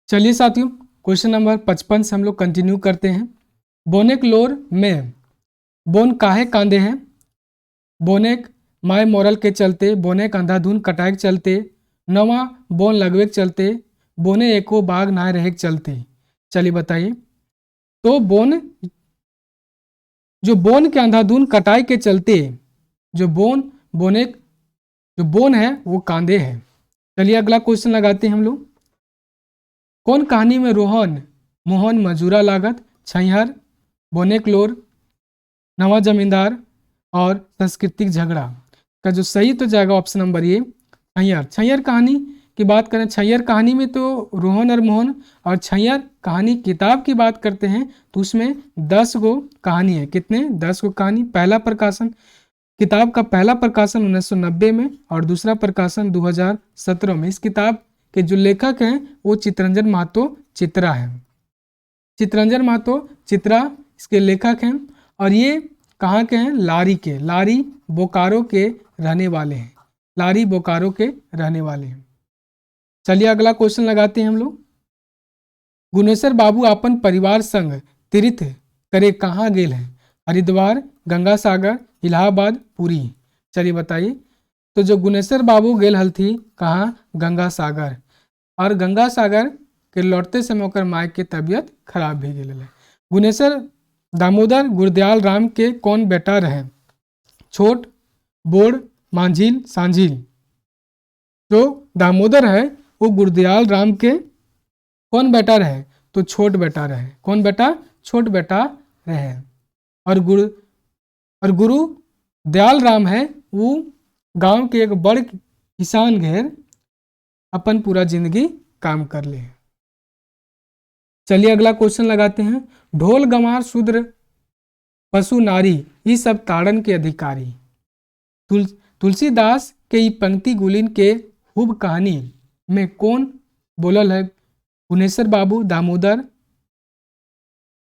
चलिए साथियों, question number 55 से हम लोग कंटिन्यू करते हैं। बोनेक लोर में बोन काहे कांदे हैं? बोनेक माय मोरल के चलते, बोनेक अंधाधुन कटाए के चलते, नवा बोन लगवे के चलते, बोने एको बाग ना रहे के चलते। चलिए बताइए। तो बोन, जो बोन के अंधाधुन कटाई के चलते, जो बोनेक जो बोन है वो कांदे हैं। चलिए अगला क्वेश्चन लगाते हैं हम लोग। कौन कहानी में रोहन मोहन मजूरा लागत, छैहर, बोनेकलोर, नवा जमींदार और सांस्कृतिक झगड़ा का जो सही तो जाएगा ऑप्शन नंबर ए छैहर। छैहर कहानी की बात करें, छैहर कहानी में तो रोहन और मोहन, और छैहर कहानी किताब की बात करते हैं तो उसमें 10 गो कहानी है। कितने? 10 गो कहानी। पहला प्रकाशन, किताब का पहला प्रकाशन 1990 में और दूसरा प्रकाशन 2017 में। इस किताब के जो लेखक हैं वो चितरंजन महतो चित्रा है। चितरंजन महतो चित्रा इसके लेखक हैं और ये कहाँ के हैं? लारी के, लारी बोकारो के रहने वाले हैं। लारी बोकारो के रहने वाले हैं। चलिए अगला क्वेश्चन लगाते हैं हम लोग। गुनेश्वर बाबू अपन परिवार संग तीर्थ करे कहाँ गेल हैं? हरिद्वार, गंगा सागर, इलाहाबाद, पुरी। चलिए बताइए। तो जो गुनेश्वर बाबू गेल हलथी कहाँ? गंगा सागर। और गंगा सागर के लौटते समय ओकर माय के तबीयत खराब भी गेल है। गुनेश्वर दामोदर गुरदयाल राम के कौन बेटा रहे? छोट, बोड़, मांझिल, सांझिल। जो दामोदर है वो गुरदयाल राम के कौन बेटा रहे? तो छोट बेटा रहे। कौन बेटा? छोट बेटा रहे। और गुरु दयाल राम है वो गांव के एक बड़ किसान घेर अपन पूरा जिंदगी काम कर ले। चलिए अगला क्वेश्चन लगाते हैं। ढोल गंवार शूद्र पशु नारी ये सब ताड़न के अधिकारी। तुलसीदास के ई पंक्ति गुलिन के हुब कहानी में कौन बोलल है? गुनेश्वर बाबू, दामोदर,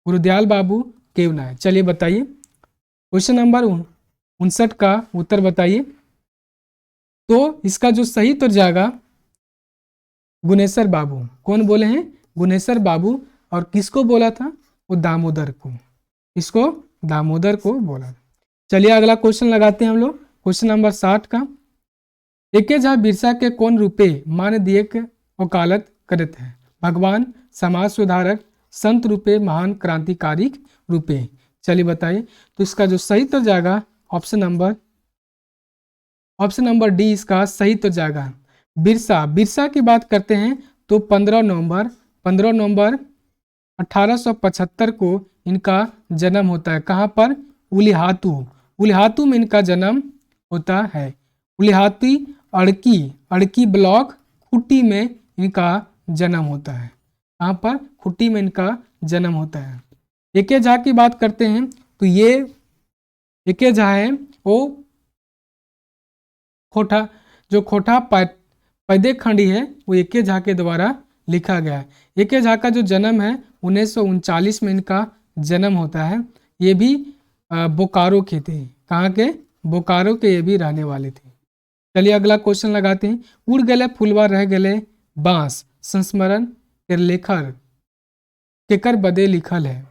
गुरुदयाल बाबू, केवना है। चलिए बताइए। क्वेश्चन नंबर 59 का उत्तर बताइए। तो इसका जो सही उत्तर जाएगा गुनेश्वर बाबू। कौन बोले हैं? गुनेश्वर बाबू। और किसको बोला था? वो दामोदर को। इसको दामोदर को बोला। चलिए अगला क्वेश्चन लगाते हैं हम लोग। क्वेश्चन नंबर 60 का। एके झा बिरसा के कौन रूपे मान दिए के वकालत करते हैं? भगवान, समाज सुधारक, संत रूपे, महान क्रांतिकारी रूपे। चलिए बताइए। तो इसका जो सही तो जाएगा ऑप्शन नंबर डी इसका सही तो जाएगा। बिरसा, बिरसा की बात करते हैं तो 15 नवंबर 1875 को इनका जन्म होता है। कहाँ पर? उलिहातू। उलिहातू में इनका जन्म होता है। उलिहाती अड़की ब्लॉक खुट्टी में इनका जन्म होता है। कहाँ पर? खुट्टी में इनका जन्म होता है। एके झा की बात करते हैं तो ये एके झा है वो खोटा पैदे खंडी है वो एके झा के द्वारा लिखा गया है। एके झा का जो जन्म है 1939 में इनका जन्म होता है। ये भी बोकारो के थे। कहाँ के? बोकारो के ये भी रहने वाले थे। चलिए अगला क्वेश्चन लगाते हैं। उड़ गले फुलवा रह गले बांस संस्मरण के लेखक केकर बदे लिखल है?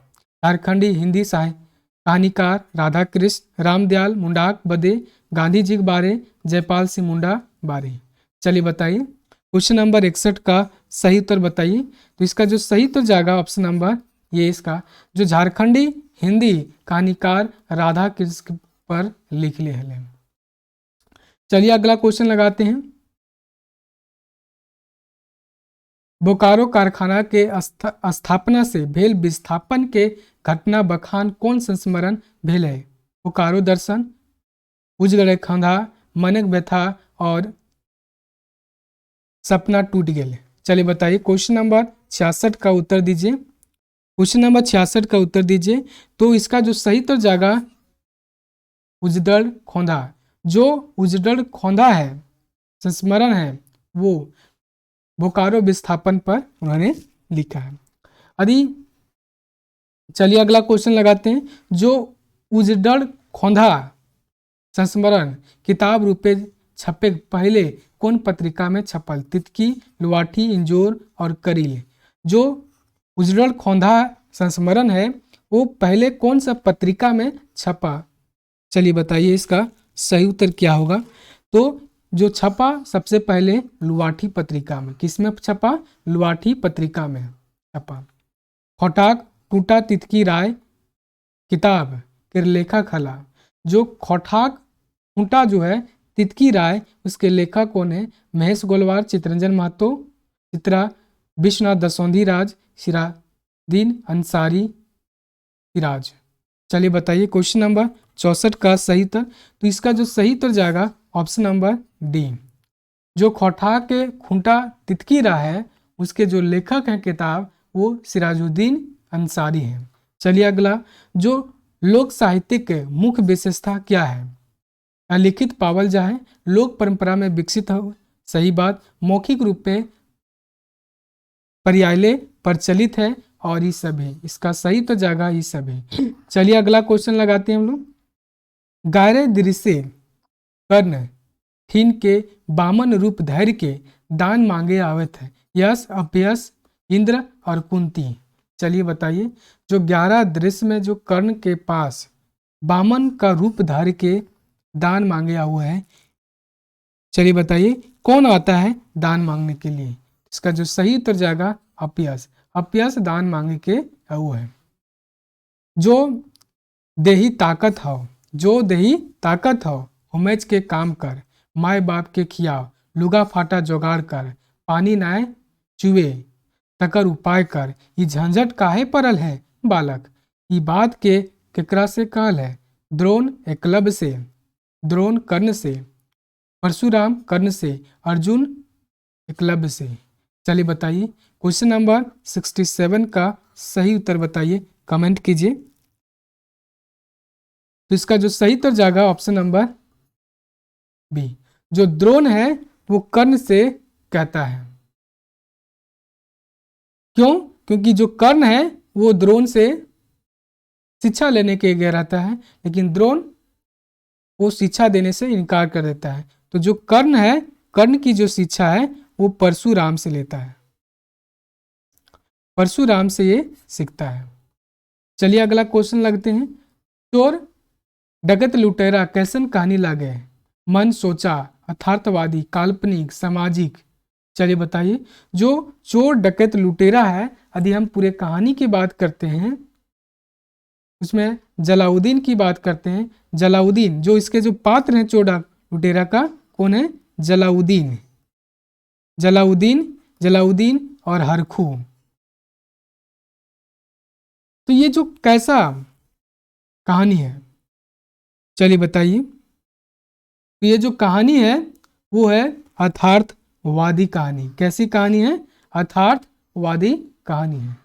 झारखंडी हिंदी साहित्य कहानीकार राधा कृष्ण रामदयाल मुंडाक बदे, गांधी जी के बारे, जयपाल सिंह मुंडा बारे। चलिए बताइए। क्वेश्चन नंबर 61 का सही उत्तर बताइए। तो इसका जो सही उत्तर जाएगा ऑप्शन नंबर ये इसका जो झारखंडी हिंदी कहानीकार राधा कृष्ण पर लिख ले हैं। चलिए अगला क्वेश्चन लगाते हैं। बोकारो कारखाना के स्थापना से भेल विस्थापन के घटना बखान कौन संस्मरण भेल है? बोकारो दर्शन, उजगड़े खंधा, मनक व्यथा और सपना टूट गए। चलिए बताइए। क्वेश्चन नंबर 66 का उत्तर दीजिए। क्वेश्चन नंबर 66 का उत्तर दीजिए। तो इसका जो सही उत्तर जाएगा उजड़ल खोंधा। जो उजड़ल खोंधा है संस्मरण है वो बोकारो विस्थापन पर उन्होंने लिखा है। यदि चलिए अगला क्वेश्चन लगाते हैं। जो उजड़ल खोंधा संस्मरण किताब रूपे छपे पहले कौन पत्रिका में छपल? तितकी, लुवाठी, इंजोर और करील। जो उजड़ल खोंधा संस्मरण है वो पहले कौन सा पत्रिका में छपा? चलिए बताइए इसका सही उत्तर क्या होगा। तो जो छपा सबसे पहले लुवाठी पत्रिका में। किसमें छपा? लुवाठी पत्रिका में छपा। खौटाक टूटा तितकी राय किताब के लेखक हला। जो खौठाक टूटा जो है तितकी राय उसके लेखक कौन है? महेश गोलवार, चितरंजन महतो, चित्रा विश्वनाथ दसौंधी राज, सिरादीन अंसारी सिराज। चलिए बताइए क्वेश्चन नंबर 64 का सही उत्तर। तो इसका जो सही उत्तर जाएगा ऑप्शन नंबर डी। जो खौठा के खूंटा तितकी राह है उसके जो लेखक हैं किताब वो सिराजुद्दीन अंसारी हैं। चलिए अगला, जो लोक साहित्य के मुख्य विशेषता क्या है? अलिखित पावल जाए, लोक परंपरा में विकसित हो, सही बात। मौखिक रूप में पर्यायले प्रचलित है और ये सभी। इसका सही तो जाएगा ये सभी। चलिए अगला क्वेश्चन लगाते हैं हम लोग। गायरे दृश्य कर्ण ठीन के बामन रूप धैर्य के दान मांगे आवत है, यश अभ्यस इंद्र और कुंती। चलिए बताइए, जो 11 दृश्य में जो कर्ण के पास बामन का रूप धार के दान मांगे हुए हैं, चलिए बताइए कौन आता है दान मांगने के लिए? इसका जो सही उत्तर जाएगा अभ्यस। अभ्यस दान मांगे के वो है। जो देही ताकत हो, जो देही ताकत हो, उमेज के काम कर, माए बाप के खियाव, लुगा फाटा जोगाड़ कर, पानी नाय चुए तकर उपाय कर, ये झंझट काहे परल है बालक, ये बात के केकरा से कहल है? द्रोण एकलव्य से, द्रोण कर्ण से, परशुराम कर्ण से, अर्जुन एकलव्य से। चलिए बताइए क्वेश्चन नंबर 67 का सही उत्तर बताइए, कमेंट कीजिए। तो इसका जो सही उत्तर जाएगा ऑप्शन नंबर बी। जो द्रोण है वो कर्ण से कहता है। क्यों? क्योंकि जो कर्ण है वो द्रोण से शिक्षा लेने के लिए रहता है, लेकिन द्रोण वो शिक्षा देने से इनकार कर देता है। तो जो कर्ण है, कर्ण की जो शिक्षा है वो परशुराम से लेता है, परशुराम से ये सीखता है। चलिए अगला क्वेश्चन लगते हैं। चोर डकैत लुटेरा कैसन कहानी लागे? मन सोचा, यथार्थवादी, काल्पनिक, सामाजिक। चलिए बताइए, जो चोर डकैत लुटेरा है, यदि हम पूरे कहानी की बात करते हैं उसमें जलाउद्दीन की बात करते हैं। जलाउद्दीन जो इसके जो पात्र हैं चोर लुटेरा का कौन है? जलाउद्दीन, जलाउद्दीन, जलाउद्दीन और हरखू। तो ये जो कैसा कहानी है, चलिए बताइए। तो ये जो कहानी है वो है यथार्थवादी कहानी। कैसी कहानी है? यथार्थवादी कहानी है,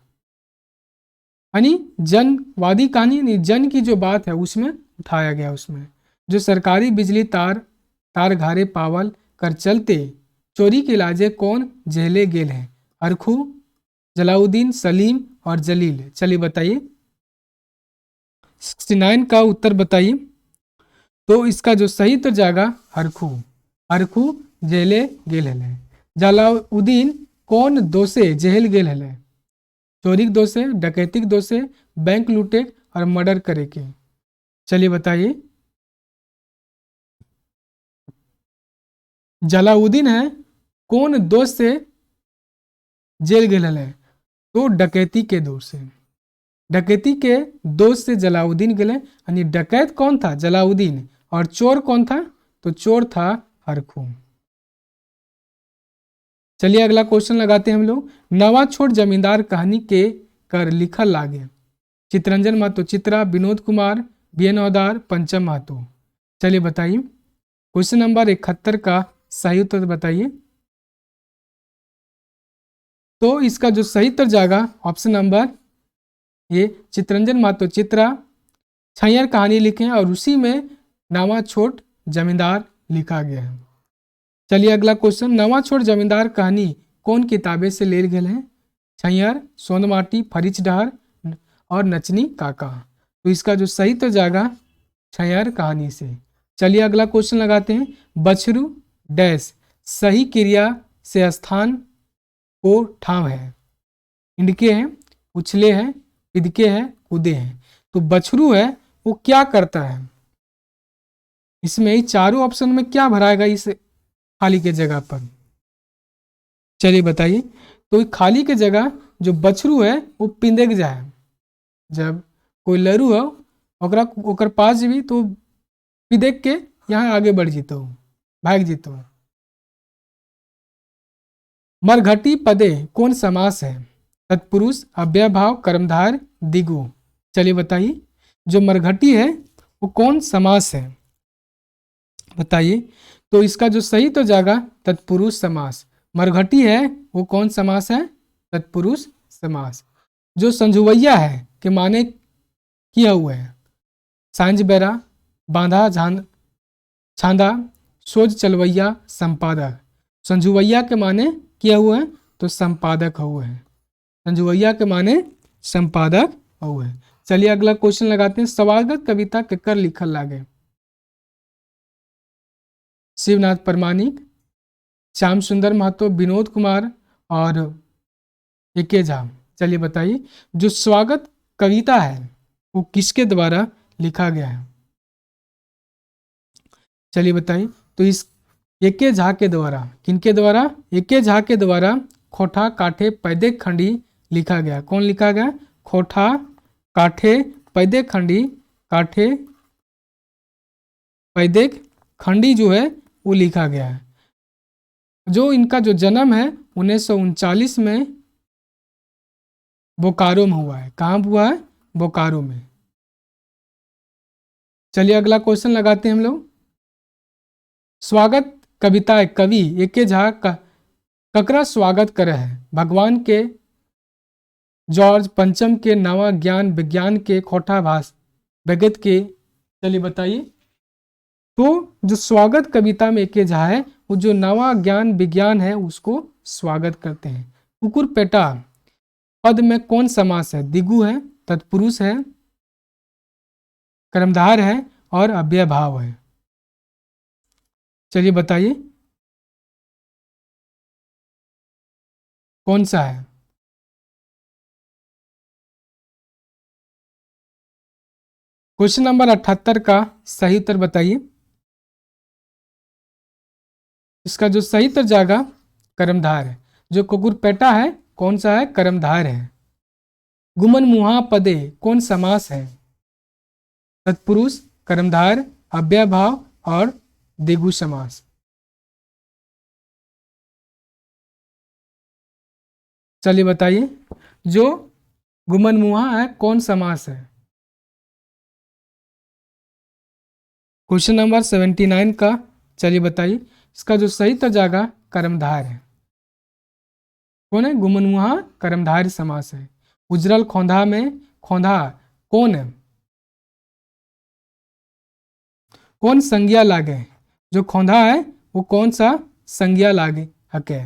यानी जनवादी कहानी, यानी जन की जो बात है उसमें उठाया गया। उसमें जो सरकारी बिजली तार घारे पावल कर चलते चोरी के इलाजे कौन जेले गेल है? हरखू, जलाउद्दीन, सलीम और जलील। चलिए बताइए 69 का उत्तर बताइए। तो इसका जो सही उत्तर जाएगा हरखू, हरखू जेले गेल है। जलाउद्दीन कौन दोषे जेल गेल है? चोरी दोषे, डकैती दोषे, बैंक लूटे और मर्डर करे के। चलिए बताइए, जलाउद्दीन है कौन दोष से जेल गेल है? तो डकैती के दोष से, डकैती के दोष से जलाउद्दीन गए। यानी डकैत कौन था? जलाउद्दीन। और चोर कौन था? तो चोर था हरखू। चलिए अगला क्वेश्चन लगाते हैं हम लोग। नवा छोट जमींदार कहानी के कर लिखल लागे? चितरंजन महतो, चित्रा, विनोद कुमार, बीएन औदार, पंचम महतो। चलिए बताइए क्वेश्चन नंबर 71 का सही उत्तर बताइए। तो इसका जो सही उत्तर जाएगा ऑप्शन नंबर ये चितरंजन महतो, चित्रा छैयर कहानी लिखे हैं और उसी में नवा छोट जमींदार लिखा गया है। चलिए अगला क्वेश्चन, नवा छोट जमींदार कहानी कौन किताबें से ले गए हैं? छैयर, सोनमाटी, फरीच डहर और नचनी काका। तो इसका जो सही तो जाएगा छैयर कहानी से। चलिए अगला क्वेश्चन लगाते हैं। बछरू डैश सही क्रिया से स्थान को ठाव है? इंडके हैं, उछले हैं, पिदके हैं, कूदे हैं। तो बछरू है वो क्या करता है? इसमें ही चारों ऑप्शन में क्या भराएगा इस खाली के जगह पर? चलिए बताइए। तो खाली के जगह जो बछरू है वो पिंदेक जाए। जब कोई लरू है ओकर पास जेबी तो पिदेक के यहाँ आगे बढ़ जीतो, भाग जीतो। मरघटी पदे कौन समास है? तत्पुरुष, अव्ययभाव, कर्मधार, दिगु। चलिए बताइए, जो मरघटी है वो कौन समास है? बताइए। तो इसका जो सही तो जाएगा तत्पुरुष समास। मरघटी है वो कौन समास है? तत्पुरुष समास। जो संजुवैया है के माने किया हुआ है, सांझ बेरा, बांधा छांदा, सोज चलवैया, संपादक। संजुवैया के माने किया हुआ है तो संपादक हुआ है। संजुवैया के माने संपादक हुआ है। चलिए अगला क्वेश्चन लगाते हैं। स्वागत कविता केकर लिखल लागे? शिवनाथ परमाणिक, श्याम सुंदर महतो, विनोद कुमार और एके झा। चलिए बताइए, जो स्वागत कविता है वो किसके द्वारा लिखा गया है? चलिए बताइए। तो इस एके झा के द्वारा, किनके द्वारा? एके झा के द्वारा खोठा काठे पैदे खंडी लिखा गया। कौन लिखा गया? खोठा काठे पैदे खंडी, काठे पैदे खंडी जो है वो लिखा गया है। जो इनका जो जन्म है 1939 में बोकारो में हुआ है। कहाँ हुआ है? बोकारो में। चलिए अगला क्वेश्चन लगाते हैं हम लोग। स्वागत कविता है कवि एके झा ककरा स्वागत करे है? भगवान के, जॉर्ज पंचम के, नवा ज्ञान विज्ञान के, खोठा भाष भगत के। चलिए बताइए। तो जो स्वागत कविता में एके झा है वो जो नवा ज्ञान विज्ञान है उसको स्वागत करते हैं। कुकुर पेटा पद में कौन समास है? दिगु है, तत्पुरुष है, कर्मधार है और अव्ययभाव है। चलिए बताइए कौन सा है? क्वेश्चन नंबर 78 का सही उत्तर बताइए। इसका जो सही उत्तर जाएगा कर्मधार है। जो कुकुरपेटा है कौन सा है? कर्मधार है। गुमन मुहा पदे कौन समास है? तत्पुरुष, कर्मधार, अव्ययभाव और दिगु समास। चलिए बताइए, जो गुमन मुहा है कौन समास है? क्वेश्चन नंबर 79 का चलिए बताइए। इसका जो सही तो जाएगा कर्मधार है। कौन है? गुमनमुहा कर्मधार समास है। उजरल खोंधा में खोंधा कौन है? कौन संज्ञा लागे? जो खोंधा है वो कौन सा संज्ञा लागे हके?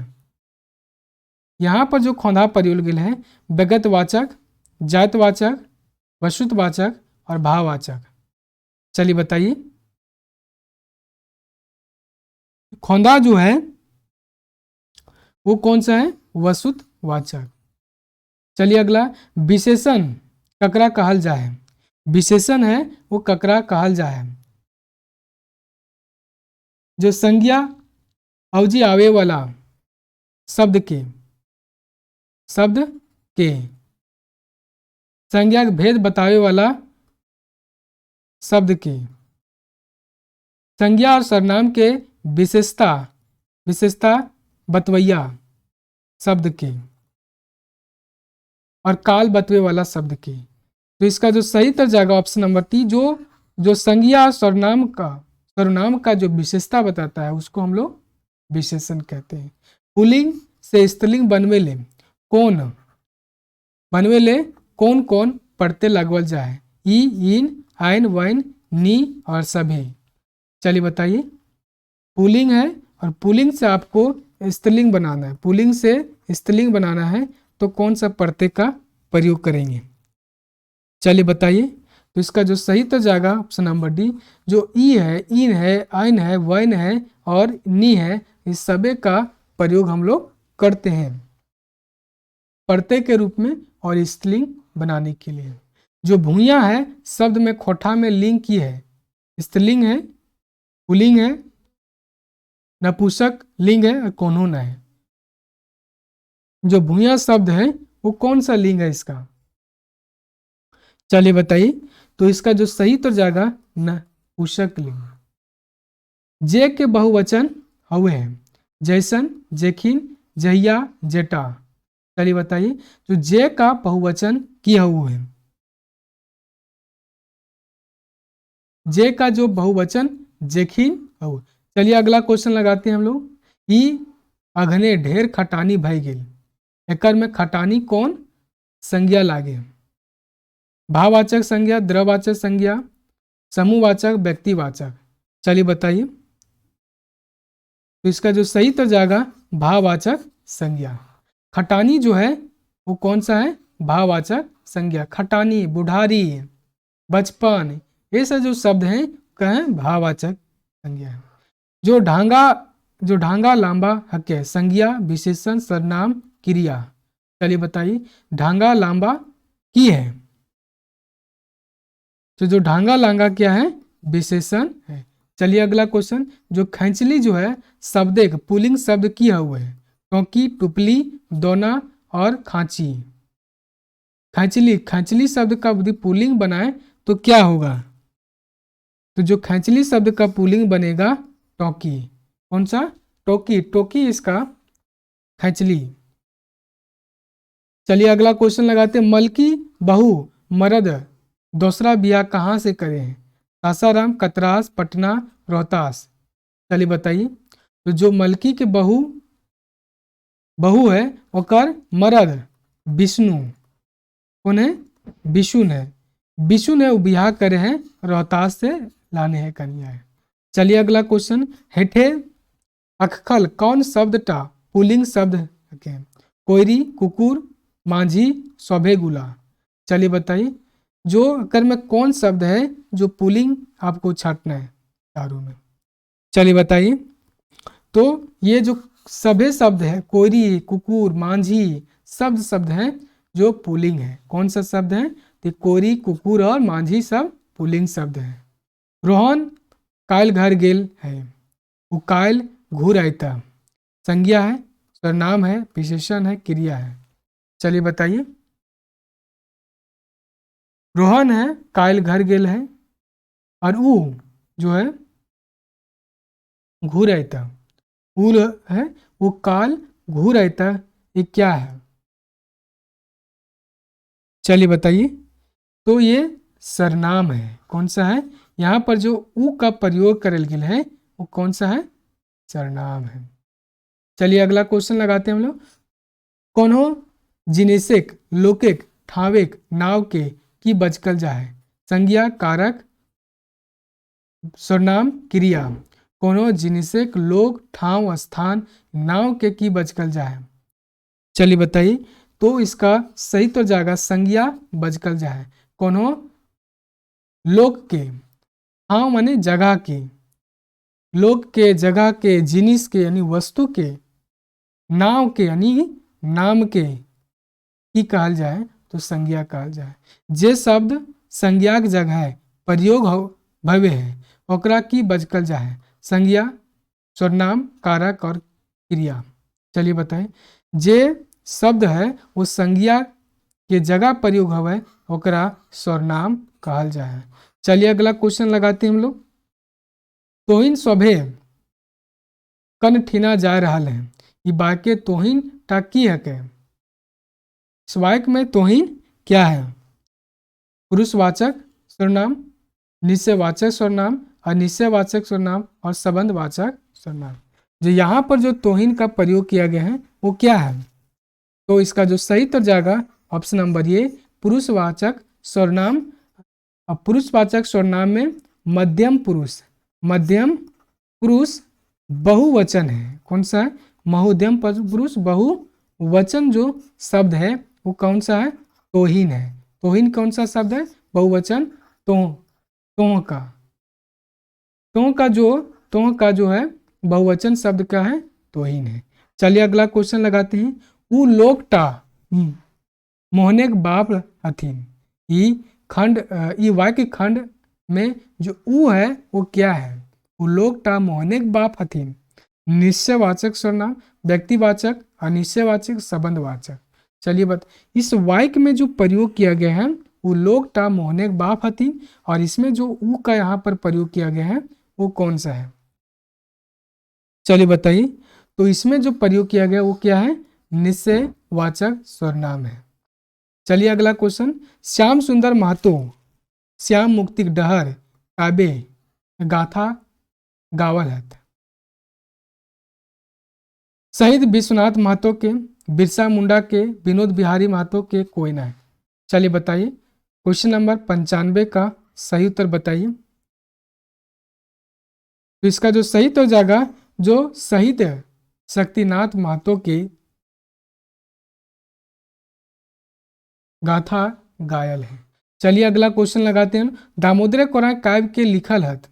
यहाँ पर जो खोंधा प्रयोग गेल है व्यगतवाचक, जातवाचक, वस्तुतवाचक और भाववाचक। चलिए बताइए। खोंधा जो है वो कौन सा है? वस्तुतवाचक। चलिए अगला, विशेषण ककरा कहल जाए? विशेषण है वो ककरा कहल जाए? जो संज्ञा अवजी आवे वाला शब्द के संज्ञा के भेद बतावे वाला शब्द के, संज्ञा और सर्वनाम के विशेषता बतवैया शब्द के और काल बतवे वाला शब्द के। तो इसका जो सही उत्तर जाएगा ऑप्शन नंबर टी। जो संज्ञा सर्वनाम का जो विशेषता बताता है उसको हम लोग विशेषण कहते हैं। पुल्लिंग से स्त्रीलिंग बनवेले कौन कौन पढ़ते लगवल जाए? ई, इन, आइन, वाइन, नी और सभी। चलिए बताइए। पुल्लिंग है और पुल्लिंग से आपको स्त्रीलिंग बनाना है। पुल्लिंग से स्त्रीलिंग बनाना है तो कौन सा प्रत्यय का प्रयोग करेंगे? चलिए बताइए। तो इसका जो सही तो जाएगा ऑप्शन नंबर डी। जो ई है, इन है, आइन है, वाइन है और नी है, इस सभी का प्रयोग हम लोग करते हैं। प्रत्यय के रूप में और स्त्रीलिंग बनाने के लिए। जो भूया है शब्द में खोठा में लिंग की है, स्त्रीलिंग है, पुल्लिंग है, नपुंसक लिंग है और कौनोन है। जो भूया शब्द है वो कौन सा लिंग है इसका, चलिए बताइए। तो इसका जो सही तो जाएगा नपुंसक लिंग। जे के बहुवचन हुए हैं जैसन, जेखिन, जहिया, जेटा। चलिए बताइए जो जे का बहुवचन किया हुआ है, जे का जो बहुवचन जेखिन हो। चलिए अगला क्वेश्चन लगाते हैं हम लोग। ई अघने ढेर खटानी भई गेल, एकर में खटानी कौन संज्ञा लागे। भाववाचक संज्ञा, द्रववाचक संज्ञा, समूहवाचक, व्यक्तिवाचक। चलिए बताइए। तो इसका जो सही तो जाएगा भाववाचक संज्ञा। खटानी जो है वो कौन सा है, भाववाचक संज्ञा। खटानी, बुढ़ारी, बचपन, ये सब जो शब्द हैं कहें भाववाचक संज्ञा है। जो ढांगा लांबा हक है, संज्ञा, विशेषण, सर्वनाम, क्रिया। चलिए बताइए ढांगा लांबा की है, तो जो ढांगा लांगा क्या है, विशेषण है। चलिए अगला क्वेश्चन। जो खैंचली जो है शब्द एक पुल्लिंग शब्द किया हुआ है, क्योंकि टुपली, दोना और खांची। खैंचली, खैंचली शब्द का यदि पुल्लिंग बनाए तो क्या होगा, तो जो खैंचली शब्द का पुल्लिंग बनेगा टोकी। कौन सा, टोकी, टोकी इसका खैंचली। चलिए अगला क्वेश्चन लगाते हैं। मलकी बहू मर्द दूसरा ब्याह कहाँ से करे हैं, सासाराम, कतरास, पटना, रोहतास। चलिए बताइए। तो जो मलकी के बहू है ओकर मर्द विष्णु, कौन है, विष्णु है, विष्णु ने ब्याह करे हैं रोहतास से लाने हैं कन्या है। चलिए अगला क्वेश्चन। हेठे अखखल कौन शब्द टा पुल्लिंग शब्द है, कोयरी, कुकुर, मांझी, सौभे गुला। चलिए बताइए जो अकर में कौन शब्द है जो पुल्लिंग आपको छांटना है चारों में। चलिए बताइए। तो ये जो सभे शब्द है कोयरी, कुकुर, मांझी, शब्द हैं जो पुल्लिंग है। कौन सा शब्द है, तो कोयरी, कुकुर और मांझी सब पुल्लिंग शब्द है। रोहन कायल घर गेल है, वो कायल घूर आयता, संज्ञा है, सर्वनाम है, विशेषण है, क्रिया है। चलिए बताइए। रोहन है कायल घर गेल है, और ऊ जो है घूर आयता, ऊ है वो काल घूर आयता, ये क्या है। चलिए बताइए। तो ये सर्वनाम है। कौन सा है, यहाँ पर जो ऊ का प्रयोग करल गेल है वो कौन सा है, सर्वनाम है। चलिए अगला क्वेश्चन लगाते हैं हम लोग। कोनो जिनिसेक लोकेक ठावेक नाव के की बचकल जाए, संज्ञा, कारक, सर्वनाम, क्रिया। कोनो जिनिसेक लोग, ठाव, स्थान, नाव के की बचकल जाए। चलिए बताइए। तो इसका सही तो जाएगा संज्ञा बचकल जाए। कोनो लोग के, ठाव माने जगह के, लोग के, जगह के, जिनिस के यानी वस्तु के, नाव के यानी नाम के की कहल जाए तो संज्ञा कहल जाए। जे शब्द संज्ञाक जगह प्रयोग भवे है ओकरा की बचकल जाए, संज्ञा, सर्वनाम, कारक और क्रिया। चलिए बताएं। जे शब्द है वो संज्ञा के जगह प्रयोग हवे ओकरा सर्वनाम कहल जाए। चलिए अगला क्वेश्चन लगाते हैं हम लोग। तोहिन सभे कन ठीना जा रहा है, ये बाके तोहिन टाकी है के। स्वायक में तोहिन क्या है, पुरुषवाचक सर्वनाम, निश्चयवाचक सर्वनाम, अनिश्चयवाचक सर्वनाम और संबंधवाचक सर्वनाम। जो यहाँ पर जो तोहिन का प्रयोग किया गया है वो क्या है, तो इसका जो सही तो जाएगा ऑप्शन नंबर ये पुरुषवाचक सर्वनाम। और पुरुषवाचक सर्वनाम में मध्यम पुरुष बहुवचन है। कौन सा है, मध्यम पुरुष बहुवचन जो शब्द है वो कौन सा है, तोहिन है। तोहिन कौन सा शब्द है, बहुवचन, तोह का जो है बहुवचन शब्द क्या है, तोहिन है। चलिए अगला क्वेश्चन लगाते हैं। ऊ लोकटा मोहनेक बाप हथीन। ई वाक्य खंड में जो ऊ है वो क्या है? वो लोग टा मोहनेक बाप हथीन। निश्चयवाचक सर्वनाम, व्यक्तिवाचक, अनिश्चयवाचक, संबंधवाचक। चलिए इस वाक्य में जो प्रयोग किया गया है वो लोग टा मोहनेक बाप हथीन, और इसमें जो ऊ का यहाँ पर प्रयोग किया गया है वो कौन सा है? चलिए बताइए। तो इसमें जो प्रयोग किया गया वो क्या है? निश्चयवाचक सर्वनाम है। चलिए अगला क्वेश्चन। श्याम सुंदर महतो श्याम मुक्तिक डहर काबे गाथा गावल है। शहीद विश्वनाथ महतो के, बिरसा मुंडा के, विनोद बिहारी महतो के कोई ना है। चलिए बताइए क्वेश्चन नंबर 95 का सही उत्तर बताइए। तो इसका जो सही तो जाएगा जो शहीद शक्तिनाथ महतो के गाथा गायल है। चलिए अगला क्वेश्चन लगाते हैं। दामोदर कोराय काव्य के लिखल हत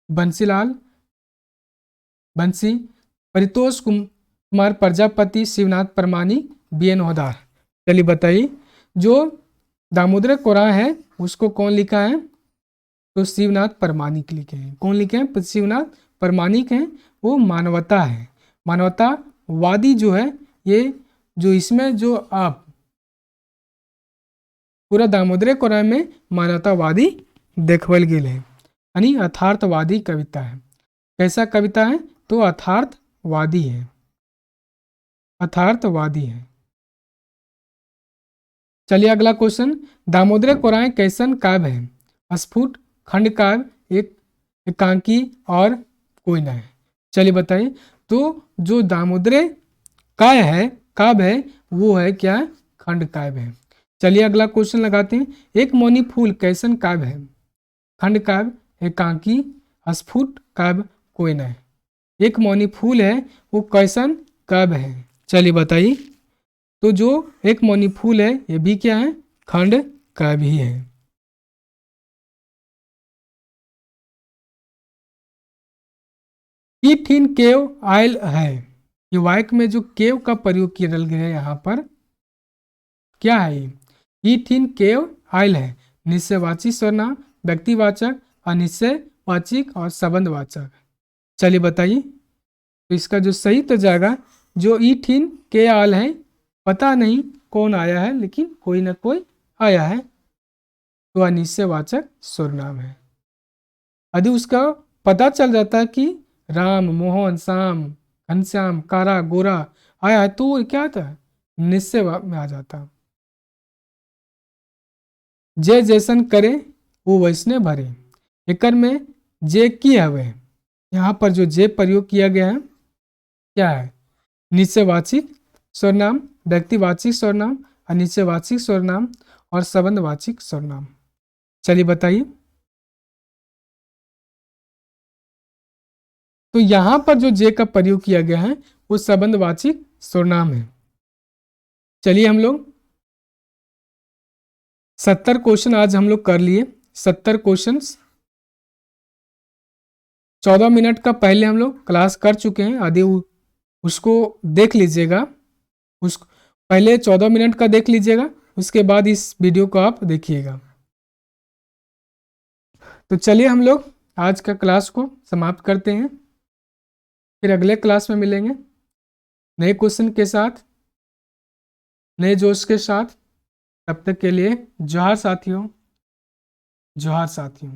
बंसीलाल बंसी, परितोष कुमार प्रजापति, शिवनाथ परमानी, बीएन होदार। चलिए बताइए जो दामोदर कोराय है उसको कौन लिखा है? तो शिवनाथ परमाणिक लिखे हैं। कौन लिखे हैं? शिवनाथ परमाणिक हैं। वो मानवता है, मानवतावादी जो है ये, जो इसमें जो आप पूरा दामोदर कोराय में मानवतावादी देखवल गेल है, यानी अथार्थवादी कविता है। कैसा कविता है? तो अथार्थवादी है, अथार्थवादी है। चलिए अगला क्वेश्चन। दामोदर कोराय कैसन काव्य है? स्फुट, खंड काव्य, एकांकी और कोई ना है। चलिए बताइए। तो जो दामोदर काव्य है वो है क्या? खंड काव्य है। चलिए अगला क्वेश्चन लगाते हैं। एक मौनी फूल कैसन काव्य है? खंड काव्य, एकांकी, स्फुट काव्य, कोई ना है। एक मौनी फूल है वो कैसन काव्य है? चलिए बताइए। तो जो एक मौनी फूल है ये भी क्या है? खंड काव्य ही है। ई ठीन केव आयल है। ये वाक्य में जो केव का प्रयोग किया गया है यहाँ पर क्या है? ई ठीन केव आयल है। निश्चयवाची सर्वनाम, व्यक्तिवाचक, अनिश्चयवाचक और संबंधवाचक। चलिए बताइए। तो इसका जो सही तो जाएगा जो ई ठीन के आयल है, पता नहीं कौन आया है लेकिन कोई ना कोई आया है, तो अनिश्चयवाचक सर्वनाम है। यदि उसका पता चल जाता है कि राम, मोहन, श्याम, घनश्याम, कारा, गोरा आया है तो क्या था? निश्चय में आ जाता। जे जैसन करे वो वैसने भरे। एकर में जे की हवे, यहाँ पर जो जे प्रयोग किया गया है क्या है? निश्चयवाचक सर्वनाम, व्यक्तिवाचक सर्वनाम, अनिश्चयवाचक सर्वनाम और संबंधवाचक सर्वनाम। चलिए बताइए। तो यहां पर जो जे का प्रयोग किया गया है वो संबंधवाचक सर्वनाम है। चलिए हम लोग 70 क्वेश्चन आज हम लोग कर लिए। 70 क्वेश्चन 14 मिनट का पहले हम लोग क्लास कर चुके हैं। आदि उसको देख लीजिएगा, उस पहले 14 मिनट का देख लीजिएगा, उसके बाद इस वीडियो को आप देखिएगा। तो चलिए हम लोग आज का क्लास को समाप्त करते हैं। फिर अगले क्लास में मिलेंगे नए क्वेश्चन के साथ, नए जोश के साथ। तब तक के लिए जोहार साथियों, जोहार साथियों।